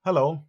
Hello,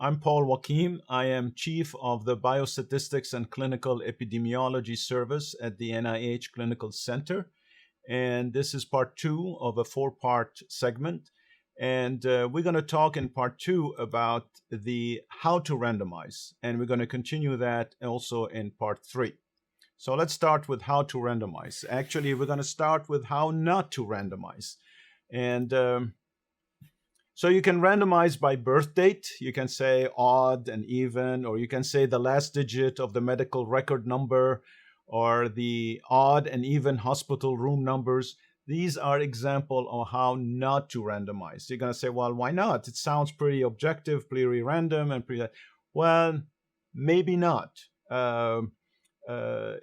I'm Paul Wakim. I am Chief of the Biostatistics and Clinical Epidemiology Service at the NIH Clinical Center. And this is part two of a four-part segment. And we're going to talk in part two about the how to randomize. And we're going to continue that also in part three. So let's start with how to randomize. Actually, we're going to start with how not to randomize. And so you can randomize by birth date. You can say odd and even, or you can say the last digit of the medical record number, or the odd and even hospital room numbers. These are example of how not to randomize. You're going to say, well, why not? It sounds pretty objective, pretty random, and pretty. Well, maybe not.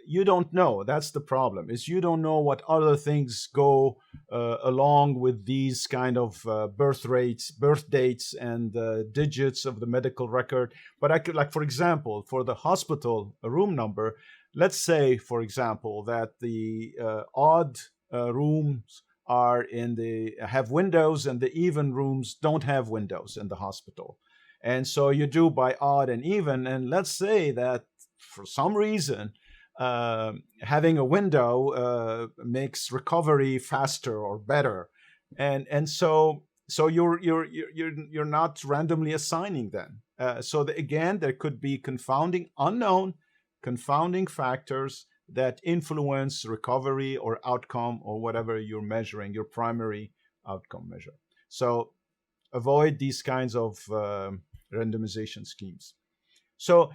You don't know. That's the problem. Is you don't know what other things go along with these kind of birth rates, birth dates, and digits of the medical record. But I could, like, for example, for the hospital room number, let's say, for example, that the odd rooms are in the have windows and the even rooms don't have windows in the hospital. And so you do by odd and even. And let's say that for some reason, having a window makes recovery faster or better, and so you're not randomly assigning then. Again, there could be unknown confounding factors that influence recovery or outcome or whatever you're measuring, your primary outcome measure. So avoid these kinds of randomization schemes. So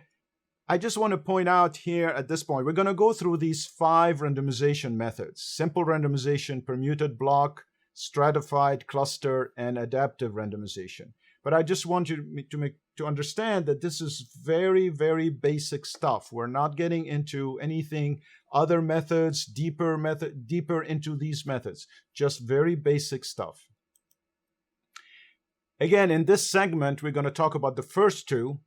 I just want to point out here at this point, we're going to go through these 5 randomization methods: simple randomization, permuted block, stratified, cluster, and adaptive randomization. But I just want you to understand that this is very, very basic stuff. We're not getting into anything other methods, deeper into these methods, just very basic stuff. Again, in this segment, we're going to talk about the first two.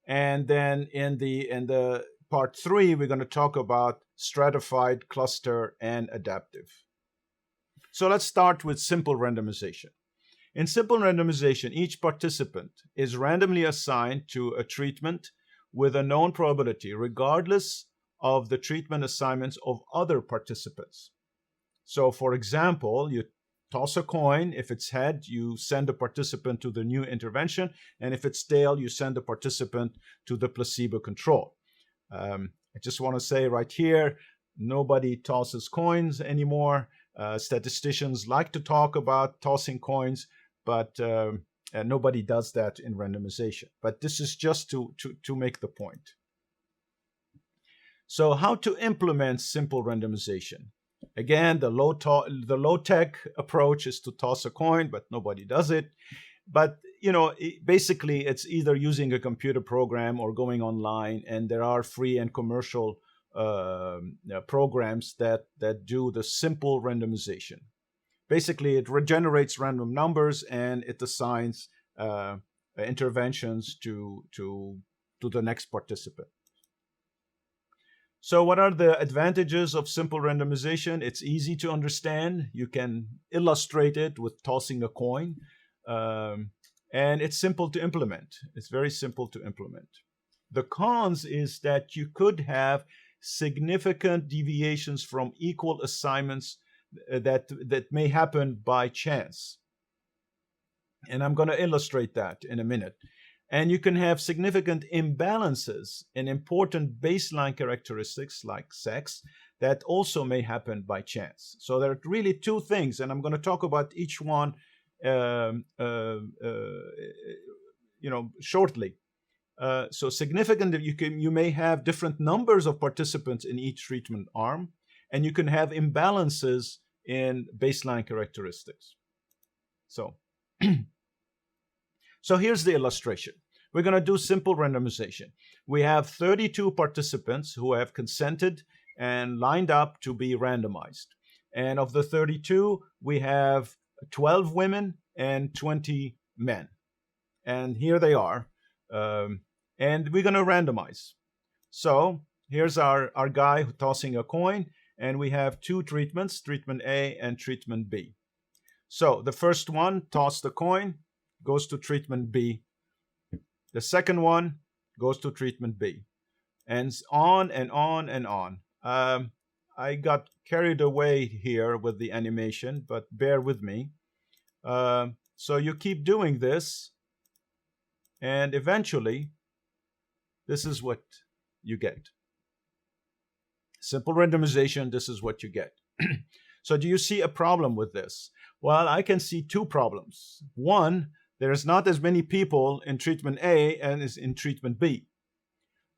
And then in the part 3, we're going to talk about stratified, cluster, and adaptive. So let's start with simple randomization. In simple randomization, each participant is randomly assigned to a treatment with a known probability, regardless of the treatment assignments of other participants. So, for example, you toss a coin. If it's head, you send the participant to the new intervention. And if it's tail, you send the participant to the placebo control. I just want to say right here, nobody tosses coins anymore. Statisticians like to talk about tossing coins, but nobody does that in randomization. But this is just to make the point. So how to implement simple randomization? Again, the low-tech approach is to toss a coin, but nobody does it. But basically, it's either using a computer program or going online, and there are free and commercial programs that do the simple randomization. Basically, it regenerates random numbers and it assigns interventions to the next participant. So what are the advantages of simple randomization? It's easy to understand. You can illustrate it with tossing a coin. And it's simple to implement. It's very simple to implement. The cons is that you could have significant deviations from equal assignments that may happen by chance. And I'm going to illustrate that in a minute. And you can have significant imbalances in important baseline characteristics like sex that also may happen by chance. So there are really two things, and I'm going to talk about each one shortly. So significant, you may have different numbers of participants in each treatment arm, and you can have imbalances in baseline characteristics. So here's the illustration. We're going to do simple randomization. We have 32 participants who have consented and lined up to be randomized. And of the 32, we have 12 women and 20 men. And here they are. And we're going to randomize. So here's our guy tossing a coin. And we have 2 treatments, treatment A and treatment B. So the first one, toss the coin, goes to treatment B. The second one goes to treatment B, and on and on and on. I got carried away here with the animation, but bear with me. So you keep doing this, and eventually, this is what you get. Simple randomization, this is what you get. So do you see a problem with this? Well, I can see two problems. One, there's not as many people in treatment A as in treatment B.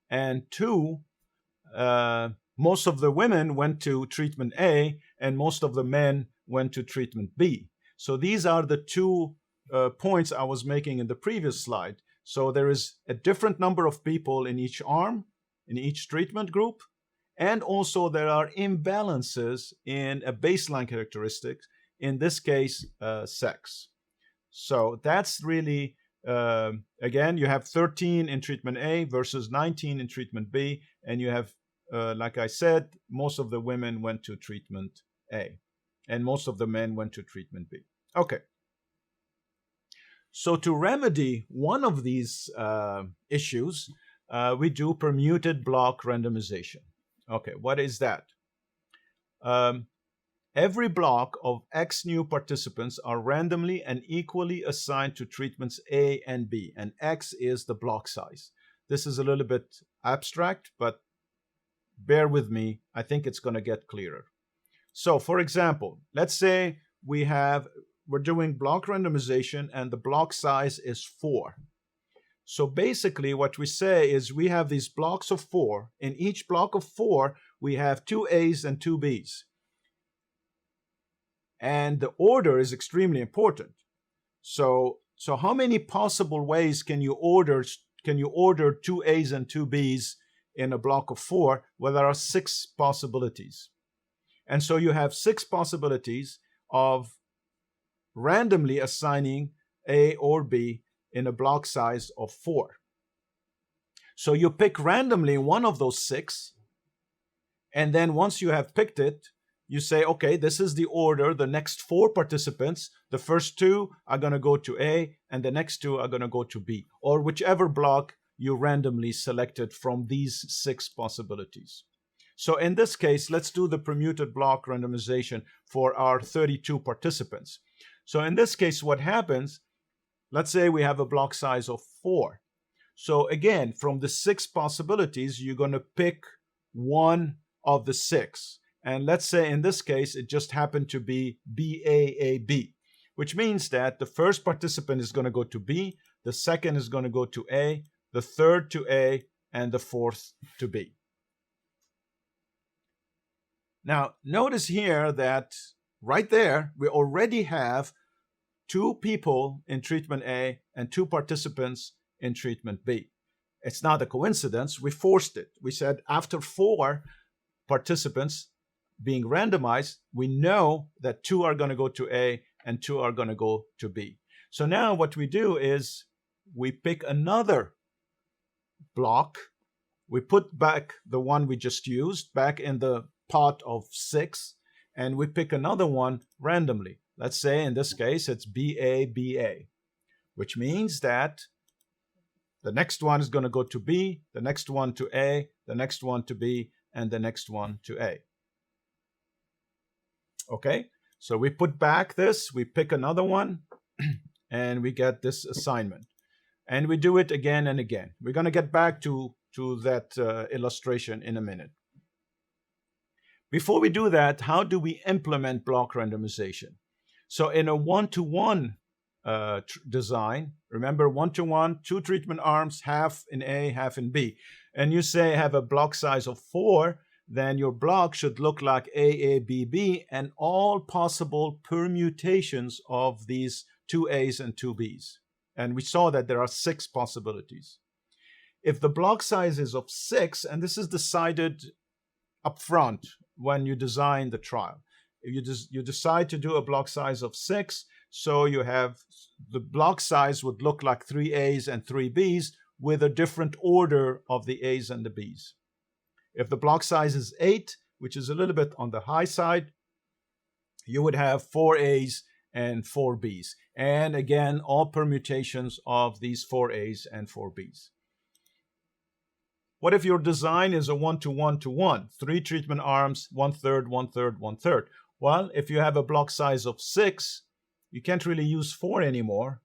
And two, most of the women went to treatment A and most of the men went to treatment B. So these are the two points I was making in the previous slide. So there is a different number of people in each arm, in each treatment group, and also there are imbalances in a baseline characteristic, in this case, sex. So that's really, again, you have 13 in treatment A versus 19 in treatment B, and you have, like I said, most of the women went to treatment A, and most of the men went to treatment B. Okay. So to remedy one of these issues, we do permuted block randomization. Okay, what is that? Every block of X new participants are randomly and equally assigned to treatments A and B, and X is the block size. This is a little bit abstract, but bear with me. I think it's going to get clearer. So, for example, let's say we're doing block randomization and the block size is 4. So basically what we say is we have these blocks of 4. In each block of 4, we have 2 A's and 2 B's. And the order is extremely important. So how many possible ways can you order 2 A's and 2 B's in a block of 4? Well, there are 6 possibilities. And so you have 6 possibilities of randomly assigning A or B in a block size of 4. So you pick randomly one of those 6, and then once you have picked it, you say, okay, this is the order. The next 4 participants, the first 2 are going to go to A, and the next 2 are going to go to B, or whichever block you randomly selected from these 6 possibilities. So in this case, let's do the permuted block randomization for our 32 participants. So in this case, what happens, let's say we have a block size of 4. So again, from the 6 possibilities, you're going to pick one of the 6. And let's say in this case, it just happened to be BAAB, which means that the first participant is going to go to B, the second is going to go to A, the third to A, and the fourth to B. Now, notice here that right there, we already have 2 people in treatment A and 2 participants in treatment B. It's not a coincidence. We forced it. We said after 4 participants being randomized, we know that 2 are going to go to A and 2 are going to go to B. So now what we do is we pick another block. We put back the one we just used back in the pot of 6, and we pick another one randomly. Let's say in this case, it's BABA, which means that the next one is going to go to B, the next one to A, the next one to B, and the next one to A. Okay, so we put back this, we pick another one, and we get this assignment. And we do it again and again. We're going to get back to that illustration in a minute. Before we do that, how do we implement block randomization? So in a one-to-one design, remember 1-to-1, 2 treatment arms, half in A, half in B. And you say have a block size of 4, then your block should look like AABB and all possible permutations of these 2 A's and 2 B's. And we saw that there are 6 possibilities. If the block size is of 6, and this is decided up front when you design the trial, if you decide to do a block size of 6, so you have the block size would look like 3 A's and 3 B's with a different order of the A's and the B's. If the block size is 8, which is a little bit on the high side, you would have 4 A's and 4 Bs. And again, all permutations of these 4 As and 4 Bs. What if your design is a 1-to-1-to-1, 3 treatment arms, 1/3, 1/3, 1/3? Well, if you have a block size of 6, you can't really use 4 anymore.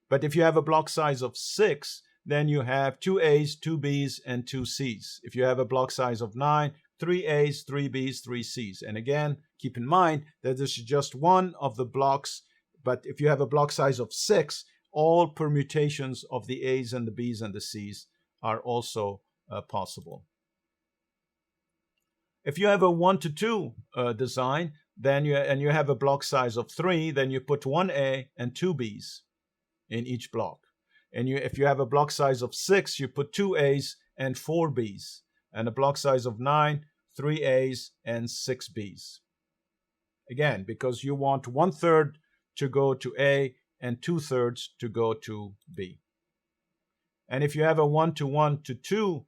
But if you have a block size of 6, then you have 2 A's, 2 B's, and 2 C's. If you have a block size of 9, 3 A's, 3 B's, 3 C's. And again, keep in mind that this is just one of the blocks, but if you have a block size of 6, all permutations of the A's and the B's and the C's are also possible. If you have a 1-to-2 design, then you have a block size of 3, then you put 1 A and 2 B's in each block. And if you have a block size of 6, you put 2 A's and 4 B's. And a block size of 9, 3 A's and 6 B's. Again, because you want 1/3 to go to A and 2/3 to go to B. And if you have a 1-to-1-to-2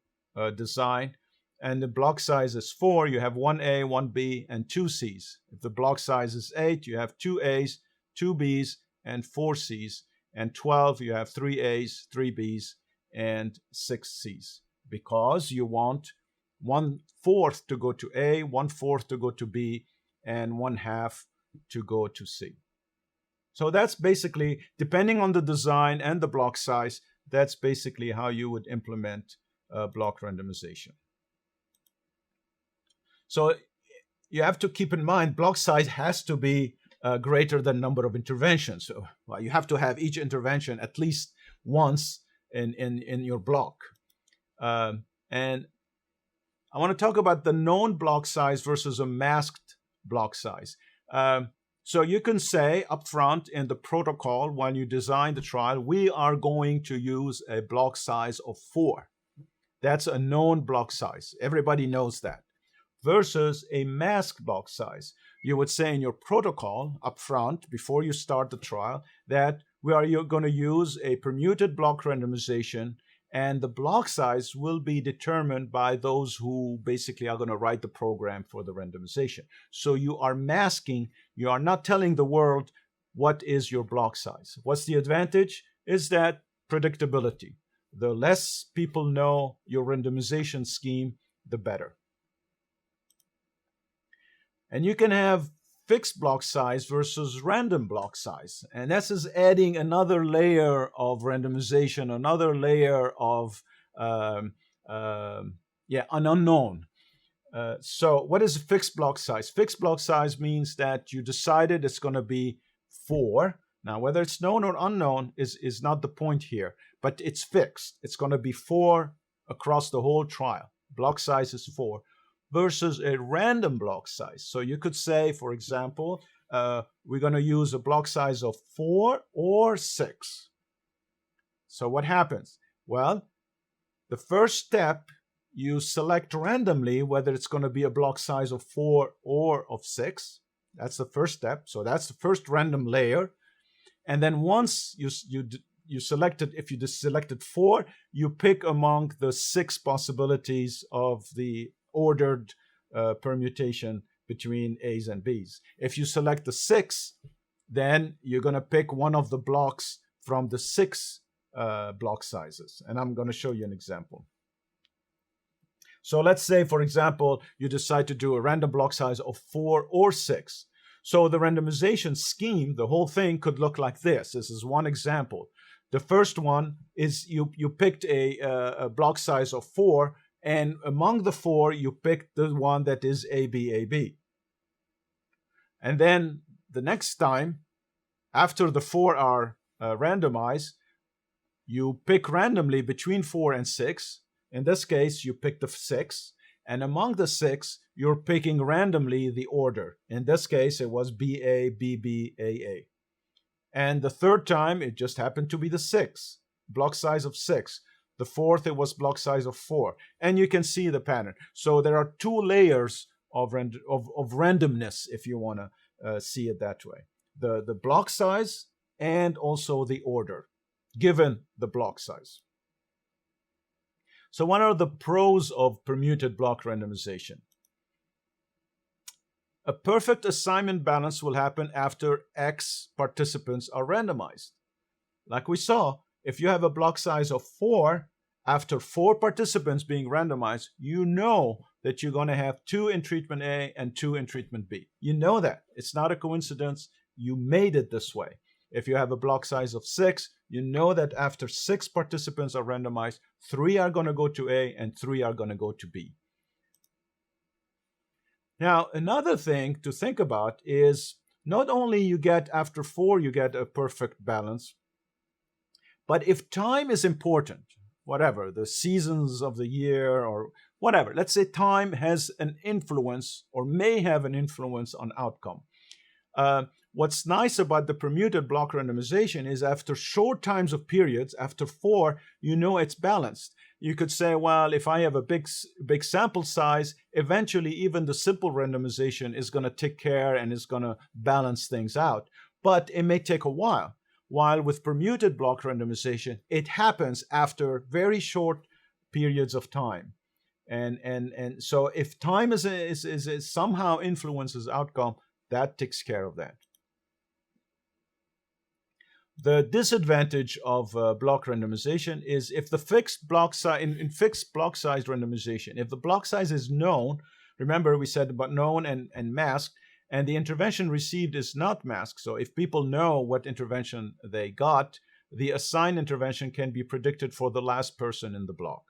design, and the block size is 4, you have 1 A, 1 B, and 2 C's. If the block size is 8, you have 2 A's, 2 B's, and 4 C's. And 12, you have 3 A's, 3 B's, and 6 C's. Because you want 1/4 to go to A, 1/4 to go to B, and 1/2 to go to C. So that's basically, depending on the design and the block size, that's basically how you would implement block randomization. So you have to keep in mind, block size has to be greater than number of interventions. So well, you have to have each intervention at least once in your block. And I want to talk about the known block size versus a masked block size. So you can say upfront in the protocol when you design the trial, we are going to use a block size of 4. That's a known block size. Everybody knows that. Versus a masked block size. You would say in your protocol upfront, before you start the trial, that you're going to use a permuted block randomization, and the block size will be determined by those who basically are going to write the program for the randomization. So you are masking, you are not telling the world what is your block size. What's the advantage? Is that predictability. The less people know your randomization scheme, the better. And you can have fixed block size versus random block size. And this is adding another layer of randomization, another layer of an unknown. So what is a fixed block size? Fixed block size means that you decided it's going to be 4. Now, whether it's known or unknown is not the point here, but it's fixed. It's going to be 4 across the whole trial. Block size is 4. Versus a random block size. So you could say, for example, we're going to use a block size of 4 or 6. So what happens? Well, the first step, you select randomly whether it's going to be a block size of 4 or of 6. That's the first step. So that's the first random layer. And then once you selected, if you just selected 4, you pick among the 6 possibilities of the ordered permutation between A's and B's. If you select the 6, then you're going to pick one of the blocks from the 6 block sizes. And I'm going to show you an example. So let's say, for example, you decide to do a random block size of 4 or 6. So the randomization scheme, the whole thing could look like this. This is one example. The first one is you picked a block size of 4, and among the 4, you picked the one that is AB, AB. And then the next time, after the 4 are randomized, you pick randomly between 4 and 6. In this case, you pick the 6. And among the 6, you're picking randomly the order. In this case, it was BA, BB, AA. And the third time, it just happened to be the 6, block size of 6. The fourth, it was block size of 4. And you can see the pattern. So there are 2 layers of randomness, if you want to see it that way. The block size and also the order, given the block size. So what are the pros of permuted block randomization? A perfect assignment balance will happen after X participants are randomized. Like we saw, if you have a block size of 4, after 4 participants being randomized, you know that you're going to have 2 in treatment A and 2 in treatment B. You know that. It's not a coincidence. You made it this way. If you have a block size of 6, you know that after 6 participants are randomized, 3 are going to go to A and 3 are going to go to B. Now, another thing to think about is not only you get after 4, you get a perfect balance, but if time is important, whatever, the seasons of the year or whatever, let's say time has an influence or may have an influence on outcome. What's nice about the permuted block randomization is after short times of periods, after 4, you know it's balanced. You could say, well, if I have a big sample size, eventually even the simple randomization is going to take care and is going to balance things out. But it may take a while. While with permuted block randomization, it happens after very short periods of time. And so if time is somehow influences outcome, that takes care of that. The disadvantage of block randomization is if the fixed block size, in fixed block size randomization, if the block size is known, remember we said about known and masked, and the intervention received is not masked. So if people know what intervention they got, the assigned intervention can be predicted for the last person in the block.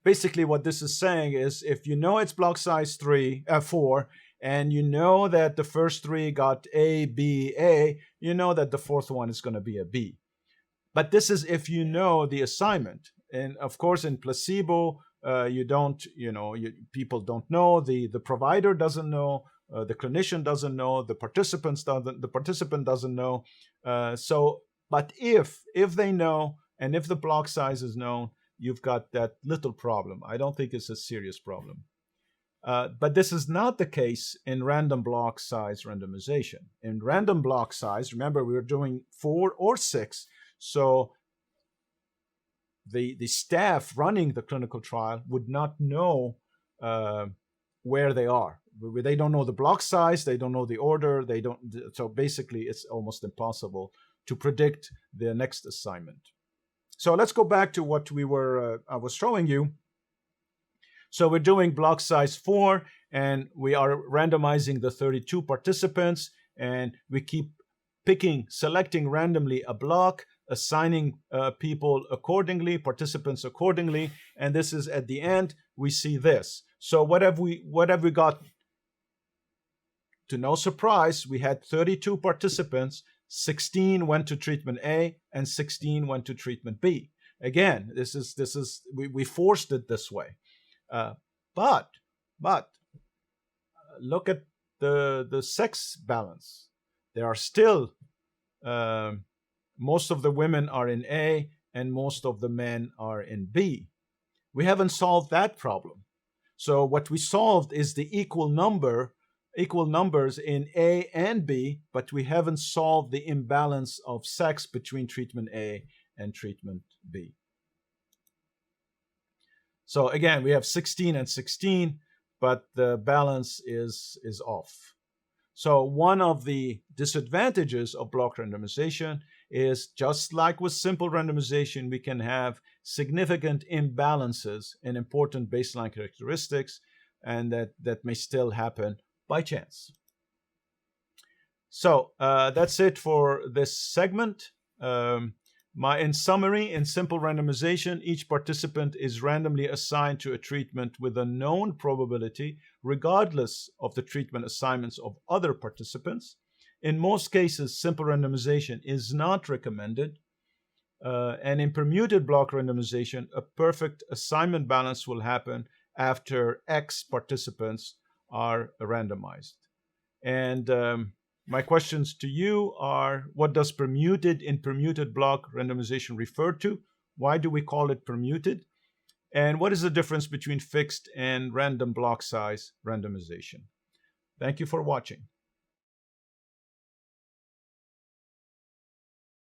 Basically what this is saying is if you know it's block size 4, and you know that the first 3 got A, B, A, you know that the fourth one is going to be a B. But this is if you know the assignment. And of course, in placebo, people don't know, the provider doesn't know, the clinician doesn't know, the participant doesn't know. But if they know, and if the block size is known, you've got that little problem. I don't think it's a serious problem. But this is not the case in random block size randomization. In random block size, remember we were doing 4 or 6, so the staff running the clinical trial would not know where they are. They don't know the block size, they don't know the order, so basically it's almost impossible to predict the next assignment. So let's go back to what I was showing you. So we're doing block size 4, and we are randomizing the 32 participants, and we keep selecting randomly a block, assigning people accordingly, participants accordingly, and this is at the end, we see this. So what have we got? To no surprise, we had 32 participants, 16 went to treatment A, and 16 went to treatment B. Again, we forced it this way. But look at the sex balance. There are still most of the women are in A and most of the men are in B. We haven't solved that problem. So what we solved is the equal numbers in A and B, but we haven't solved the imbalance of sex between treatment A and treatment B. So again, we have 16 and 16, but the balance is off. So one of the disadvantages of block randomization is just like with simple randomization, we can have significant imbalances in important baseline characteristics, and that may still happen by chance. So that's it for this segment. In summary, in simple randomization, each participant is randomly assigned to a treatment with a known probability, regardless of the treatment assignments of other participants. In most cases, simple randomization is not recommended. And in permuted block randomization, a perfect assignment balance will happen after X participants are randomized. And my questions to you are, what does permuted in permuted block randomization refer to? Why do we call it permuted? And what is the difference between fixed and random block size randomization? Thank you for watching.